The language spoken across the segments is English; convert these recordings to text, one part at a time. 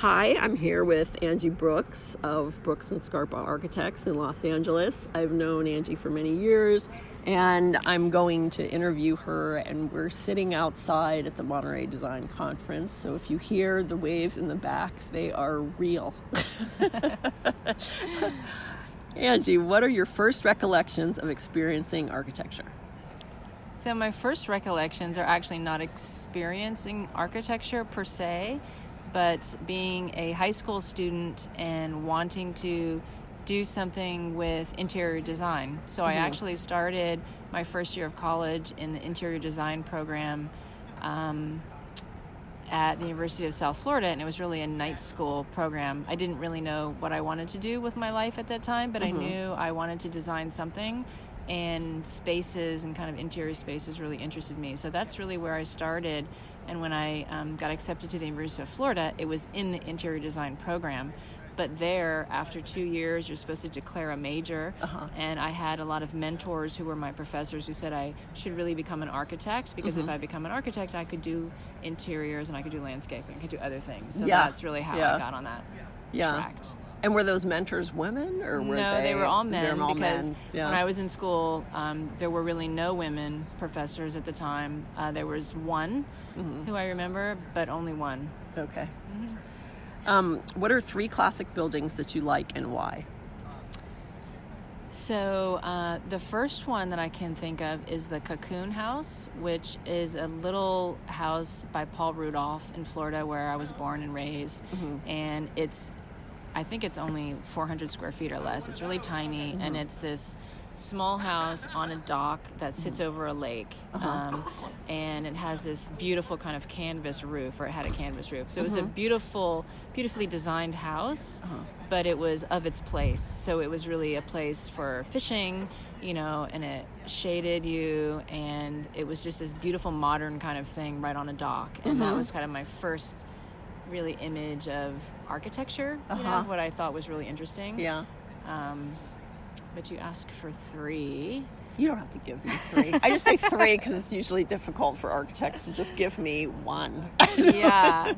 Hi, I'm here with Angie Brooks of Brooks Scarpa Architects in Los Angeles. I've known Angie for many years, and I'm going to interview her, and we're sitting outside at the Monterey Design Conference, so if you hear the waves in the back, they are real. Angie, what are your first recollections of experiencing architecture? So my first recollections are actually not experiencing architecture per se, but being a high school student and wanting to do something with interior design. So I actually started my first year of college in the interior design program at the University of South Florida, and it was really a night school program. I didn't really know what I wanted to do with my life at that time, but I knew I wanted to design something, and spaces and kind of interior spaces really interested me. So that's really where I started. And when I got accepted to the University of Florida, it was in the interior design program. But there, after 2 years, you're supposed to declare a major. And I had a lot of mentors who were my professors who said I should really become an architect, because if I become an architect, I could do interiors and I could do landscaping, I could do other things. So that's really how I got on that track. And were those mentors women, or were they were all men? They were all because men. When I was in school, there were really no women professors at the time. There was one who I remember, but only one. Okay. What are 3 classic buildings that you like and why? So the first one that I can think of is the Cocoon House, which is a little house by Paul Rudolph in Florida, where I was born and raised. And I think it's only 400 square feet or less. It's really tiny, and it's this small house on a dock that sits over a lake, and it has this beautiful kind of canvas roof, or it had a canvas roof. So it was a beautifully designed house, but it was of its place. So it was really a place for fishing, and it shaded you, and it was just this beautiful modern kind of thing right on a dock. And that was kind of my first really image of architecture, what I thought was really interesting. But you asked for 3. You don't have to give me 3. I just say 3 because it's usually difficult for architects to just give me 1.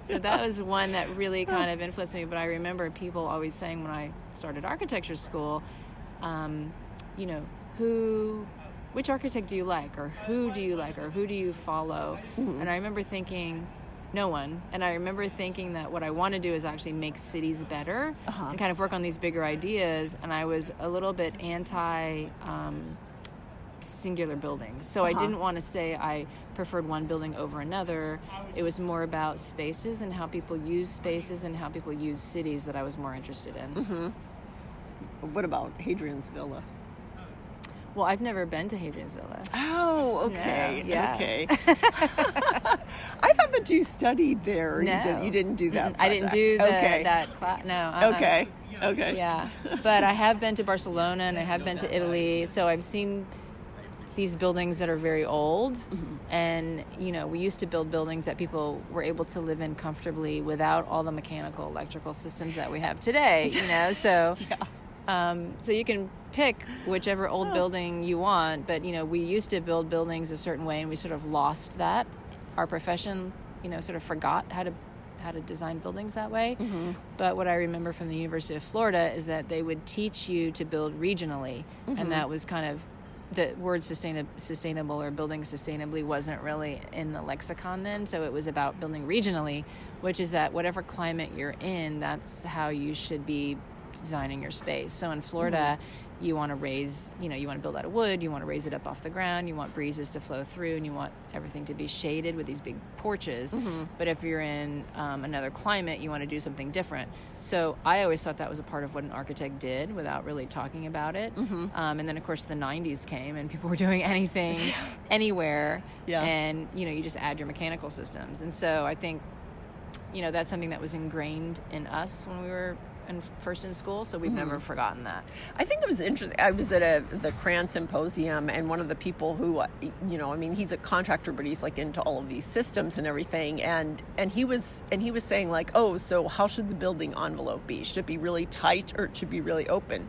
So that was one that really kind of influenced me. But I remember people always saying when I started architecture school, which architect do you like, or who do you like, or who do you follow? And I remember thinking, no one. And I remember thinking that what I want to do is actually make cities better and kind of work on these bigger ideas. And I was a little bit anti singular buildings. So I didn't want to say I preferred one building over another. It was more about spaces and how people use spaces and how people use cities that I was more interested in. What about Hadrian's Villa? Well, I've never been to Hadrian's Villa. Oh, okay. Yeah. Okay. I thought that you studied there. No. You didn't do that project. I didn't do that class. No. Okay. Yeah. But I have been to Barcelona, and I have been to Italy. So I've seen these buildings that are very old. And, we used to build buildings that people were able to live in comfortably without all the mechanical, electrical systems that we have today, So... So you can pick whichever old building you want, but we used to build buildings a certain way, and we sort of lost that. Our profession, sort of forgot how to design buildings that way. But what I remember from the University of Florida is that they would teach you to build regionally, and that was kind of the word sustainable or building sustainably wasn't really in the lexicon then. So it was about building regionally, which is that whatever climate you're in, that's how you should be designing your space. So in Florida, you want to raise, you want to build out of wood, you want to raise it up off the ground, you want breezes to flow through, and you want everything to be shaded with these big porches. But if you're in another climate, you want to do something different. So I always thought that was a part of what an architect did without really talking about it. And then, of course, the 90s came, and people were doing anything, anywhere, and, you just add your mechanical systems. And so I think, that's something that was ingrained in us when we were first in school, so we've never forgotten that. I think it was interesting. I was at the Cran Symposium, and one of the people who, he's a contractor, but he's like into all of these systems and everything, and he was saying like, oh, so how should the building envelope be? Should it be really tight or it should be really open?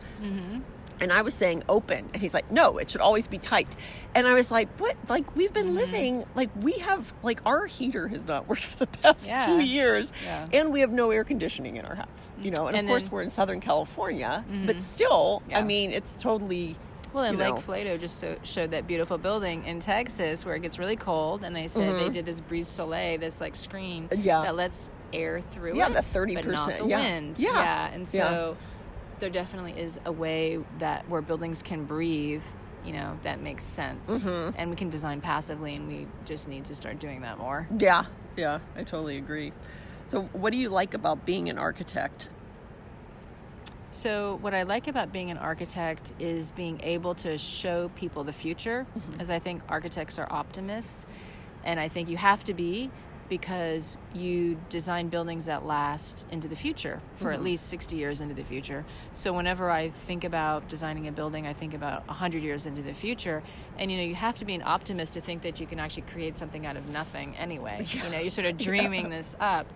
And I was saying open. And he's like, no, it should always be tight. And I was like, what? Like, we've been living, like, we have, like, our heater has not worked for the past 2 years. Yeah. And we have no air conditioning in our house, you know. And of course, we're in Southern California. But still, I mean, it's totally... Well, and Lake Flato just showed that beautiful building in Texas where it gets really cold. And they said they did this brise soleil, this, like, screen that lets air through it. Yeah, the 30%. But not the wind. Yeah. And so... there definitely is a way that where buildings can breathe, you know, that makes sense. And we can design passively, and we just need to start doing that more. Yeah, I totally agree. So what do you like about being an architect? So what I like about being an architect is being able to show people the future, as I think architects are optimists, and I think you have to be, because you design buildings that last into the future for at least 60 years into the future. So whenever I think about designing a building, I think about 100 years into the future. And, you know, you have to be an optimist to think that you can actually create something out of nothing anyway. You know, you're sort of dreaming this up.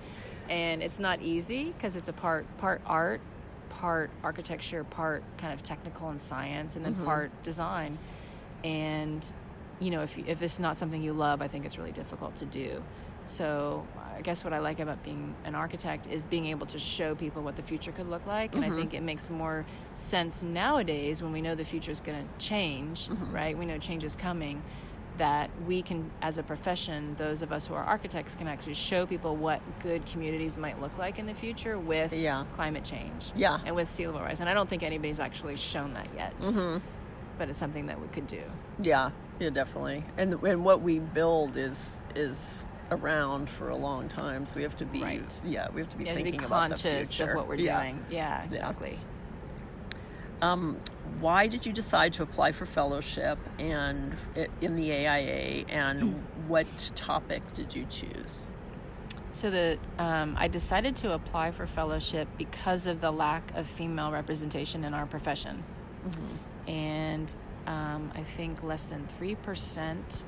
And it's not easy because it's a part art, part architecture, part kind of technical and science, and then part design. And, you know, if it's not something you love, I think it's really difficult to do. So I guess what I like about being an architect is being able to show people what the future could look like. And I think it makes more sense nowadays when we know the future is going to change, right? We know change is coming, that we can, as a profession, those of us who are architects can actually show people what good communities might look like in the future with climate change and with sea level rise. And I don't think anybody's actually shown that yet, but it's something that we could do. Yeah, definitely. And what we build is around for a long time, so we have to be we have to be thinking about the future. Conscious of what we're doing. Yeah, exactly. Why did you decide to apply for fellowship and in the AIA, and what topic did you choose? So I decided to apply for fellowship because of the lack of female representation in our profession. And I think less than 3%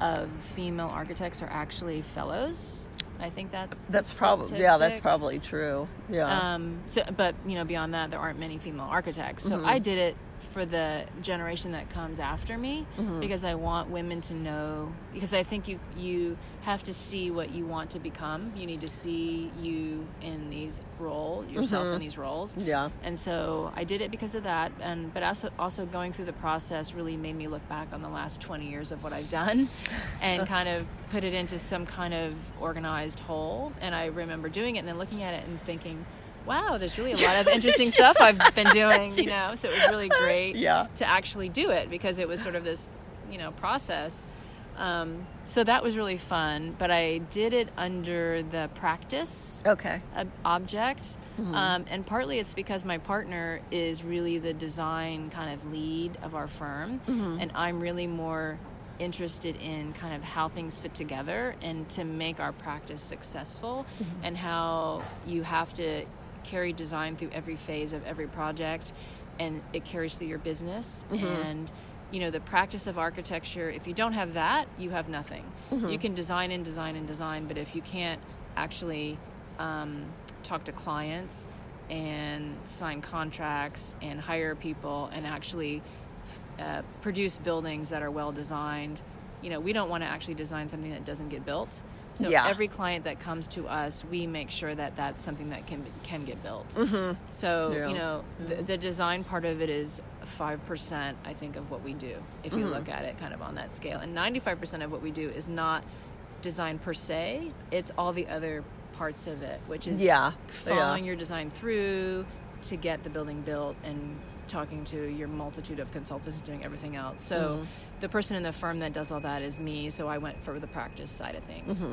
of female architects are actually fellows. I think that's probably true. But you know, beyond that, there aren't many female architects. So I did it for the generation that comes after me, because I want women to know, because I think you have to see what you want to become. You need to see you in these roles, yourself in these roles. And so I did it because of that, but also going through the process really made me look back on the last 20 years of what I've done and kind of put it into some kind of organized whole. And I remember doing it and then looking at it and thinking, wow, there's really a lot of interesting stuff I've been doing, you know. So it was really great to actually do it, because it was sort of this, you know, process. So that was really fun, but I did it under the practice object. And partly it's because my partner is really the design kind of lead of our firm, and I'm really more interested in kind of how things fit together and to make our practice successful, and how you have to carry design through every phase of every project, and it carries through your business. And you know, the practice of architecture, if you don't have that, you have nothing. You can design and design and design, but if you can't actually talk to clients and sign contracts and hire people and actually produce buildings that are well designed, you know, we don't want to actually design something that doesn't get built. So every client that comes to us, we make sure that that's something that can get built. So, you know, the design part of it is 5%, I think, of what we do, if you look at it kind of on that scale. And 95% of what we do is not design per se. It's all the other parts of it, which is following your design through to get the building built and talking to your multitude of consultants doing everything else. So the person in the firm that does all that is me, so I went for the practice side of things,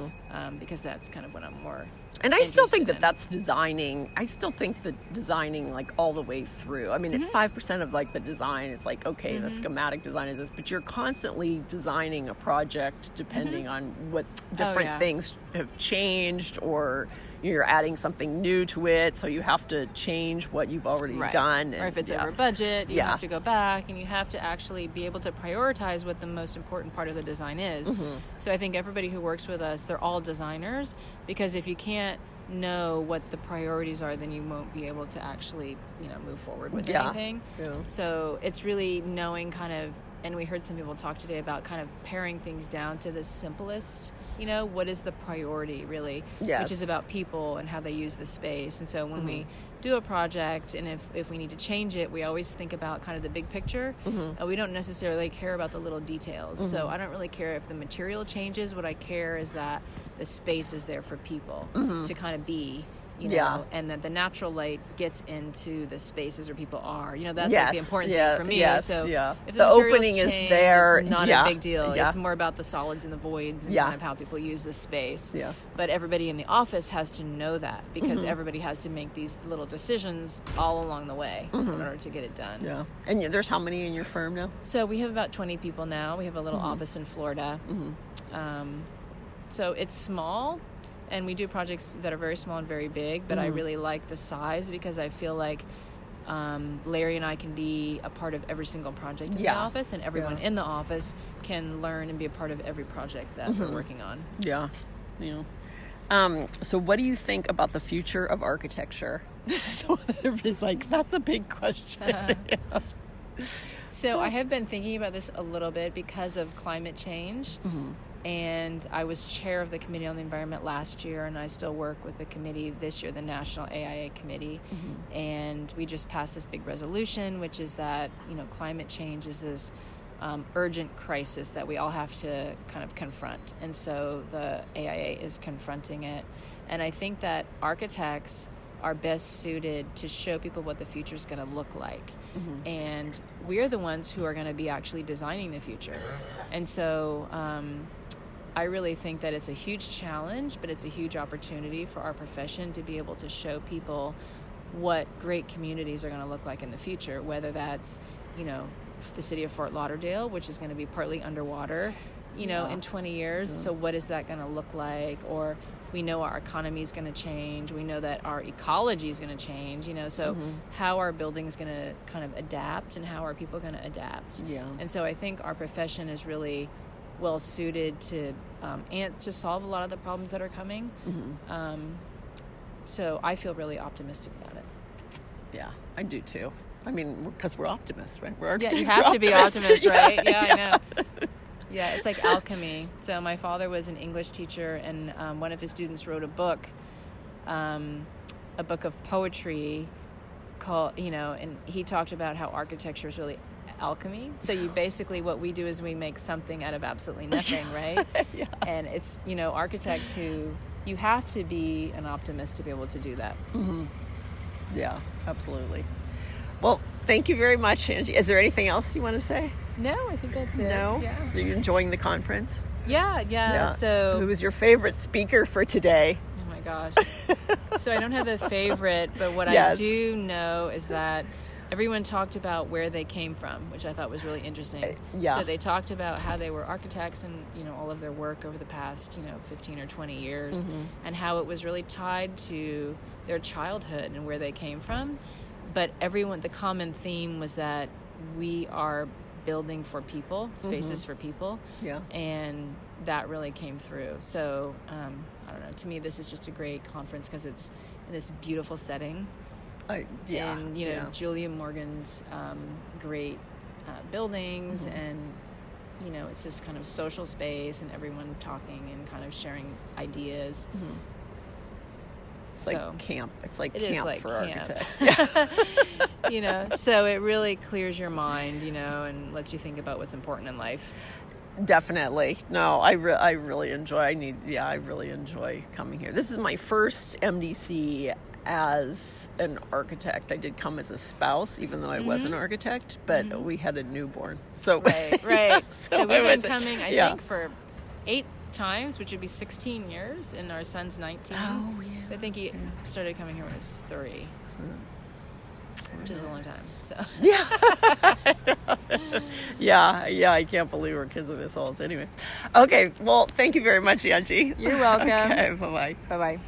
because that's kind of what I'm more And I still think that that's designing. I still think that designing like all the way through. I mean, it's 5% of like the design. It's like, okay, the schematic design is this, but you're constantly designing a project depending on what different things have changed, or you're adding something new to it, so you have to change what you've already done. Or if it's over budget, you have to go back, and you have to actually be able to prioritize what the most important part of the design is. So I think everybody who works with us, they're all designers, because if you can't know what the priorities are, then you won't be able to actually, move forward with anything. Yeah. So it's really knowing kind of, and we heard some people talk today about kind of paring things down to the simplest, what is the priority really, Yes. which is about people and how they use the space. And so when we do a project, and if we need to change it, we always think about kind of the big picture. We don't necessarily care about the little details. So I don't really care if the material changes. What I care is that the space is there for people to kind of be, and that the natural light gets into the spaces where people are. That's like the important thing for me. So if the opening change, is there, it's not a big deal. Yeah. It's more about the solids and the voids and kind of how people use the space. Yeah. But everybody in the office has to know that, because everybody has to make these little decisions all along the way in order to get it done. Yeah. And there's how many in your firm now? So we have about 20 people now. We have a little office in Florida. So it's small, and we do projects that are very small and very big, but I really like the size, because I feel like Larry and I can be a part of every single project in the office, and everyone in the office can learn and be a part of every project that we're working on. Yeah. So what do you think about the future of architecture? So everybody's like, that's a big question. So I have been thinking about this a little bit because of climate change. And I was chair of the Committee on the Environment last year, and I still work with the committee this year, the National AIA Committee. And we just passed this big resolution, which is that, climate change is this urgent crisis that we all have to kind of confront. And so the AIA is confronting it. And I think that architects are best suited to show people what the future is going to look like. And we're the ones who are going to be actually designing the future. And so I really think that it's a huge challenge, but it's a huge opportunity for our profession to be able to show people what great communities are going to look like in the future, whether that's, the city of Fort Lauderdale, which is going to be partly underwater, in 20 years. So what is that going to look like? Or we know our economy is going to change. We know that our ecology is going to change, so how are buildings going to kind of adapt, and how are people going to adapt? And so I think our profession is really well suited to solve a lot of the problems that are coming. So I feel really optimistic about it. Yeah, I do too. I mean, because we're optimists, right? We're architects. Yeah, you have to be optimists, right? I know. Yeah, it's like alchemy. So my father was an English teacher, and one of his students wrote a book of poetry called, and he talked about how architecture is really alchemy. So you basically, what we do is we make something out of absolutely nothing, right? And it's, architects who, you have to be an optimist to be able to do that. Yeah, absolutely. Well, thank you very much, Angie. Is there anything else you want to say? No, I think that's it. No? Yeah. Are you enjoying the conference? Yeah. So who was your favorite speaker for today? Oh my gosh. So I don't have a favorite, but what I do know is that everyone talked about where they came from, which I thought was really interesting. So they talked about how they were architects and, all of their work over the past, 15 or 20 years, and how it was really tied to their childhood and where they came from. But the common theme was that we are building for people, spaces for people. And that really came through. So, I don't know, to me, this is just a great conference because it's in this beautiful setting. And, Julia Morgan's great buildings, and, it's this kind of social space and everyone talking and kind of sharing ideas. It's like camp. It's like camp like for camp. Architects. So it really clears your mind, and lets you think about what's important in life. Definitely. No, I really enjoy. I really enjoy coming here. This is my first MDC as an architect. I did come as a spouse, even though I was an architect, but we had a newborn. So right. So we've been coming, I think, for 8 times, which would be 16 years, and our son's 19. Oh, yeah. So I think he started coming here when he was 3, which is a long time. So yeah, I can't believe our kids are this old. Anyway, okay, well, thank you very much, Angie. You're welcome. Okay, bye-bye. Bye-bye.